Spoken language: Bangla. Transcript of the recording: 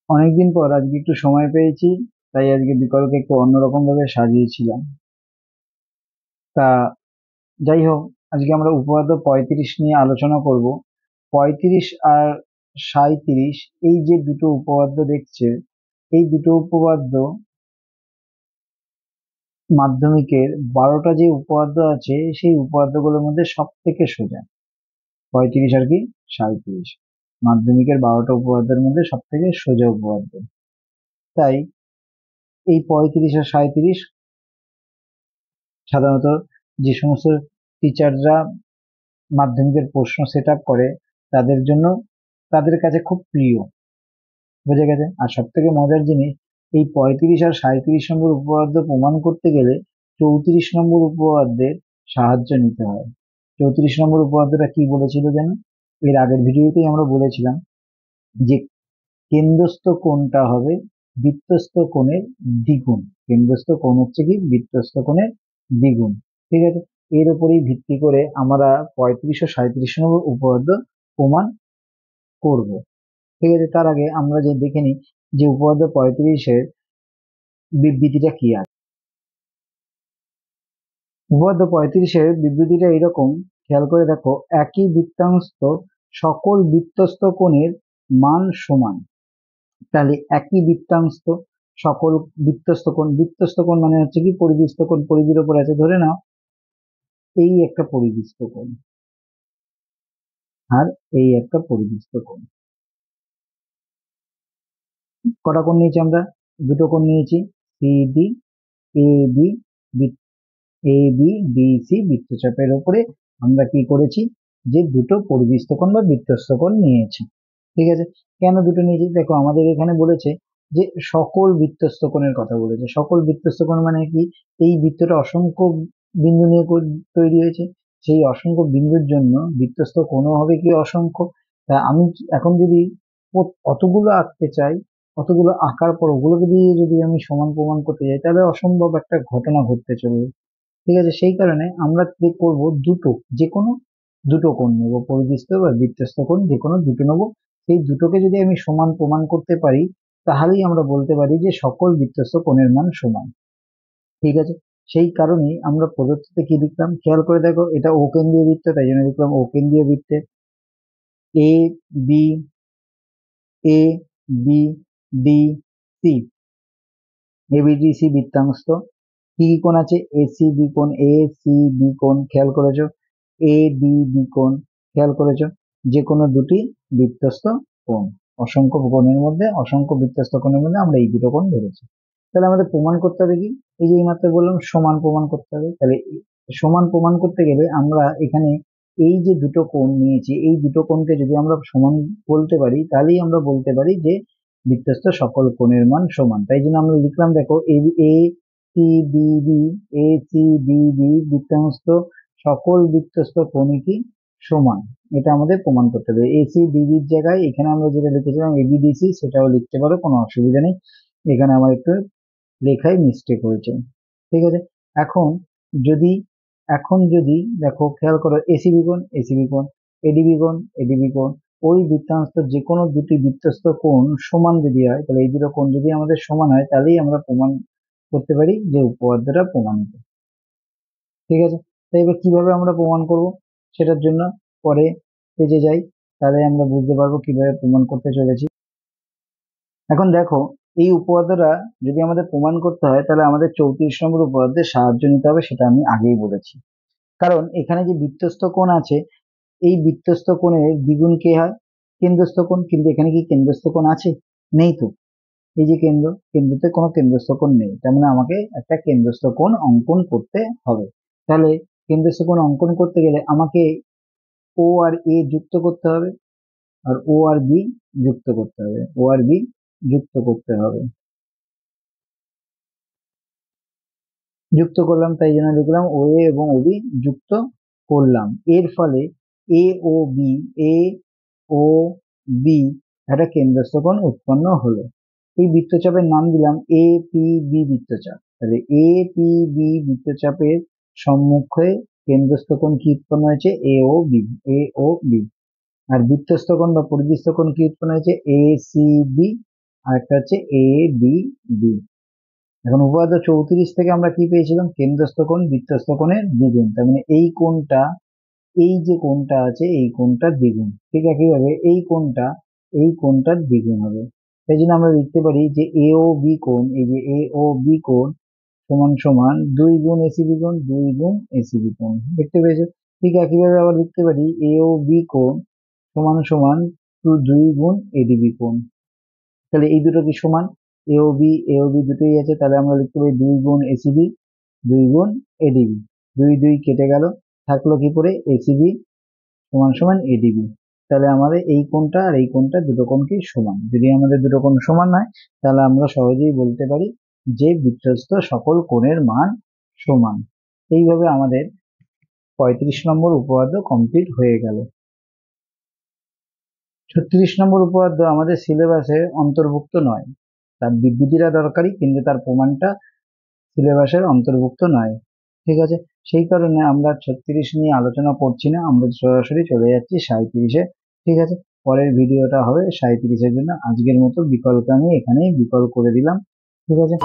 অনেকদিন পর আজকে একটু সময় পেয়েছি, তাই আজকে বিকল্পকে একটু অন্যরকম ভাবে সাজিয়েছিলাম। তা যাই হোক, আজকে আমরা উপপাদ্য 35 নিয়ে আলোচনা করব। 35 আর 37, এই যে দুটো উপপাদ্য দেখছে, এই দুটো উপপাদ্য মাধ্যমিকের 12টা যে উপপাদ্য আছে সেই উপপাদ্যগুলোর মধ্যে সব থেকে সোজা। 35 আর কি 37 মাধ্যমিকের 12টা উপপাদ্যের মধ্যে সব থেকে সোজা উপপাদ্য। তাই এই 35 আর 37 সাধারণত যে সমস্ত টিচাররা মাধ্যমিকের প্রশ্ন সেট আপ করে তাদের জন্য, তাদের কাছে খুব প্রিয়। বুঝে গেছে? আর সব থেকে মজার জিনিস, এই 35 আর 37 নম্বর উপপাদ্য প্রমাণ করতে গেলে 34 নম্বর উপপাদ্যের সাহায্য নিতে হয়। 34 নম্বর উপপাদ্যটা কি বলেছিল যেন? এর আগের ভিডিওতেই আমরা বলেছিলাম যে কেন্দ্রস্থ কোণটা হবে বৃত্তস্থ কোণের দ্বিগুণ। কেন্দ্রস্থ কোণ হচ্ছে কি বৃত্তস্থ কোণের দ্বিগুণ। ঠিক আছে, এর উপরেই ভিত্তি করে আমরা 35 ও 37 নম্বর উপপাদ্য প্রমাণ করব। ঠিক আছে, তার আগে আমরা যে দেখে নিই যে উপপাদ্য 35-এর বিবৃতিটা কি আছে। উপপাদ্য 35-এর বিবৃতিটা এরকম, খেয়াল করে দেখো। একই বৃত্তাংশ সকল বৃত্তস্থ কোণের মান সমান। তাহলে একই বৃত্তাংশ সকল বৃত্তস্থ কোণ, বৃত্তস্থ কোণ মানে হচ্ছে কি পরিবৃত্ত কোণ। পরিধির উপর আছে, ধরে নাও এই একটা পরিবৃত্ত কোণ আর এই একটা পরিবৃত্ত কোণ। কটা কোণ নিয়েছি আমরা? দুটো কোণ নিয়েছি, CD A B, A B B C বৃত্তচাপের উপরে আমরা কি করেছি, যে দুটো পরিবৃত্ত কোণ বা বৃত্তস্থ কোণ নিয়েছি। ঠিক আছে, কেন দুটো নিয়েছি? দেখো আমাদের এখানে বলেছে যে সকল বৃত্তস্থ কোণের কথা বলেছে। সকল বৃত্তস্থ কোণ মানে কি? এই বৃত্তটা অসংখ্য বিন্দু নিয়ে তৈরি হয়েছে, সেই অসংখ্য বিন্দুর জন্য বৃত্তস্থ কোণও হবে কি অসংখ্য। তা আমি এখন যদি অতগুলো আঁকতে চাই, অতগুলো আঁকার পর ওগুলোকে দিয়ে যদি আমি সমান প্রমাণ করতে যাই, তাহলে অসম্ভব একটা ঘটনা ঘটতে চলবে। ঠিক আছে, সেই কারণে আমরা কি করব, দুটো, যে কোনো দুটো কোণ নেব, পরিবৃত্ত বা বৃত্তস্থ কোণ যে কোনো দুটো নেব। সেই দুটোকে যদি আমি সমান প্রমাণ করতে পারি, তাহলেই আমরা বলতে পারি যে সকল বৃত্তস্থ কোণের মান সমান। ঠিক আছে, সেই কারণেই আমরা প্রদত্ততে কি লিখলাম, খেয়াল করে দেখো। এটা ও কেন্দ্রীয় বৃত্ত, তাই জন্য লিখলাম ও কেন্দ্রীয় বৃত্তের A B, A B D C, এবিডিসি বৃত্তাংশ। কি কি কোণ আছে? এসি বি কোণ, এ সি বি কোণ, খেয়াল করেছো? এ ডি বি কোণ, খেয়াল করেছো? যে কোনো দুটি বৃত্তস্থ কোণ, অসংখ্য কোণের মধ্যে, অসংখ্য বৃত্তস্থ কোণের মধ্যে আমরা এই দুটো কোণ ধরেছি। তাহলে আমাদের প্রমাণ করতে হবে কি? এই যে এইমাত্র বললাম সমান প্রমাণ করতে হবে। তাহলে সমান প্রমাণ করতে গেলে আমরা এখানে এই যে দুটো কোণ নিয়েছি, এই দুটো কোণকে যদি আমরা সমান বলতে পারি, তাহলেই আমরা বলতে পারি যে বৃত্তস্থ সকল কোণের মান সমান। তাই জন্য আমরা লিখলাম, দেখো, a c b b, a c b b বৃত্তাংশ সকল বৃত্তস্থ কোণই কি সমান। এটা আমাদের প্রমাণ করতে হবে। এসি ডিবির জায়গায় এখানে আমরা যেটা লিখেছিলাম এবিডিসি, সেটাও লিখতে পারো, কোনো অসুবিধা নেই। এখানে আমার একটু লেখায় মিস্টেক হয়েছে। ঠিক আছে, এখন যদি এখন যদি দেখো, খেয়াল করো, এসিবি কোণ, এসিবি কোণ, এডিবি কোণ, এডিবি কোণ, ওই বৃত্তাংশ যে কোনো দুটি বৃত্তস্থ কোণ সমান যদি হয়, তাহলে এই দুটো কোণ যদি আমাদের সমান হয়, তাহলেই আমরা প্রমাণ করতে পারি যে উপপাদ্যটা প্রমাণিত। ঠিক আছে, তাই এবার কিভাবে আমরা প্রমাণ করব, সেটার জন্য পরে পেজে যাই, তাহলে আমরা বুঝতে পারবো কিভাবে প্রমাণ করতে চলেছি। এখন দেখো, এই উপপাদ্যটা যদি আমাদের প্রমাণ করতে হয়, তাহলে আমাদের 34 নম্বর উপপাদ্যের সাহায্য নিতে হবে, সেটা আমি আগেই বলেছি। কারণ এখানে যে বৃত্তস্থ কোণ আছে, এই বৃত্তস্থ কোণের দ্বিগুণ কে হয়? কেন্দ্রস্থ কোণ। কিন্তু এখানে কি কেন্দ্রস্থ কোণ আছে? নেই তো। এই যে কেন্দ্রতে কোনো কেন্দ্রস্থ কোণ নেই, তার মানে আমাকে একটা কেন্দ্রস্থ কোণ অঙ্কন করতে হবে। তাহলে কেন্দ্রস্থ কোণ অঙ্কন করতে গেলে আমাকে ও আর এ যুক্ত করতে হবে, আর ও আর বি যুক্ত করতে হবে, ও আর বি যুক্ত করতে হবে। যুক্ত করলাম, তাই জন্য লিখলাম ও এ এবং ও বি যুক্ত করলাম। এর ফলে এ ও বি, এ ও বি একটা কেন্দ্রস্থ কোণ উৎপন্ন হলো। এই বৃত্তচাপের নাম দিলাম এ পি বি বৃত্তচাপ। তাহলে এ পি বি বৃত্তচাপের সম্মুখে কেন্দ্রস্থ কোণ কি উৎপন্ন হয়েছে? এ ও বি, এ ও বি। আর বৃত্তস্থ কোণ বা পরিবৃত্ত কোণ কি উৎপন্ন হয়েছে? এ সি বি আর একটা হচ্ছে এ বি বি। এখন উপপাদ্য 34 থেকে আমরা কি পেয়েছিলাম, কেন্দ্রস্থ কোণ বৃত্তস্থ কোণের দ্বিগুণ, তার মানে এই কোণটা, এই যে কোণটা আছে এই কোণটার দ্বিগুণ, ঠিক একইভাবে এই কোণটার দ্বিগুণ হবে। তাই জন্য আমরা লিখতে পারি যে এ ও বি কোণ, এই যে এ ও বি কোণ সমান সমান 2 গুণ এসিবি কোণ, 2 গুণ এসিবি কোণ, দেখতে পেয়েছো। ঠিক একইভাবে আবার লিখতে পারি এ ও বি কোণ সমান সমান 2 গুণ এডিবি কোণ। তাহলে এই দুটো কি সমান, এ ও বি দুটোই আছে, তাহলে আমরা লিখতে পারি 2 গুণ এসিবি, 2 গুণ এডিবি, 2 2 কেটে গেল, থাকলো কি পরে এসিবি সমান সমান এডিবি। তাহলে আমাদের এই কোণটা আর এই কোণটা দুটো কোণকেই সমান। যদি আমাদের দুটো কোণ সমান হয় তাহলে আমরা সহজেই বলতে পারি যে বৃত্তস্থ সকল কোণের মান সমান। এইভাবে আমাদের 35 নম্বর উপপাদ্য কমপ্লিট হয়ে গেল। 36 নম্বর উপপাদ্য আমাদের সিলেবাসে অন্তর্ভুক্ত নয়, তার বিবৃতিটা দরকারি কিন্তু তার প্রমাণটা সিলেবাসের অন্তর্ভুক্ত নয়, ঠিক আছে। সেই কারণে আমরা 36 নিয়ে আলোচনা করছি না, আমরা সরাসরি চলে যাচ্ছি 37-এ, ঠিক আছে। পরের ভিডিওটা হবে 37-এর জন্য। আজকের মতো বিকল্প আমি এখানেই বিকল্প করে দিলাম, ঠিক আছে।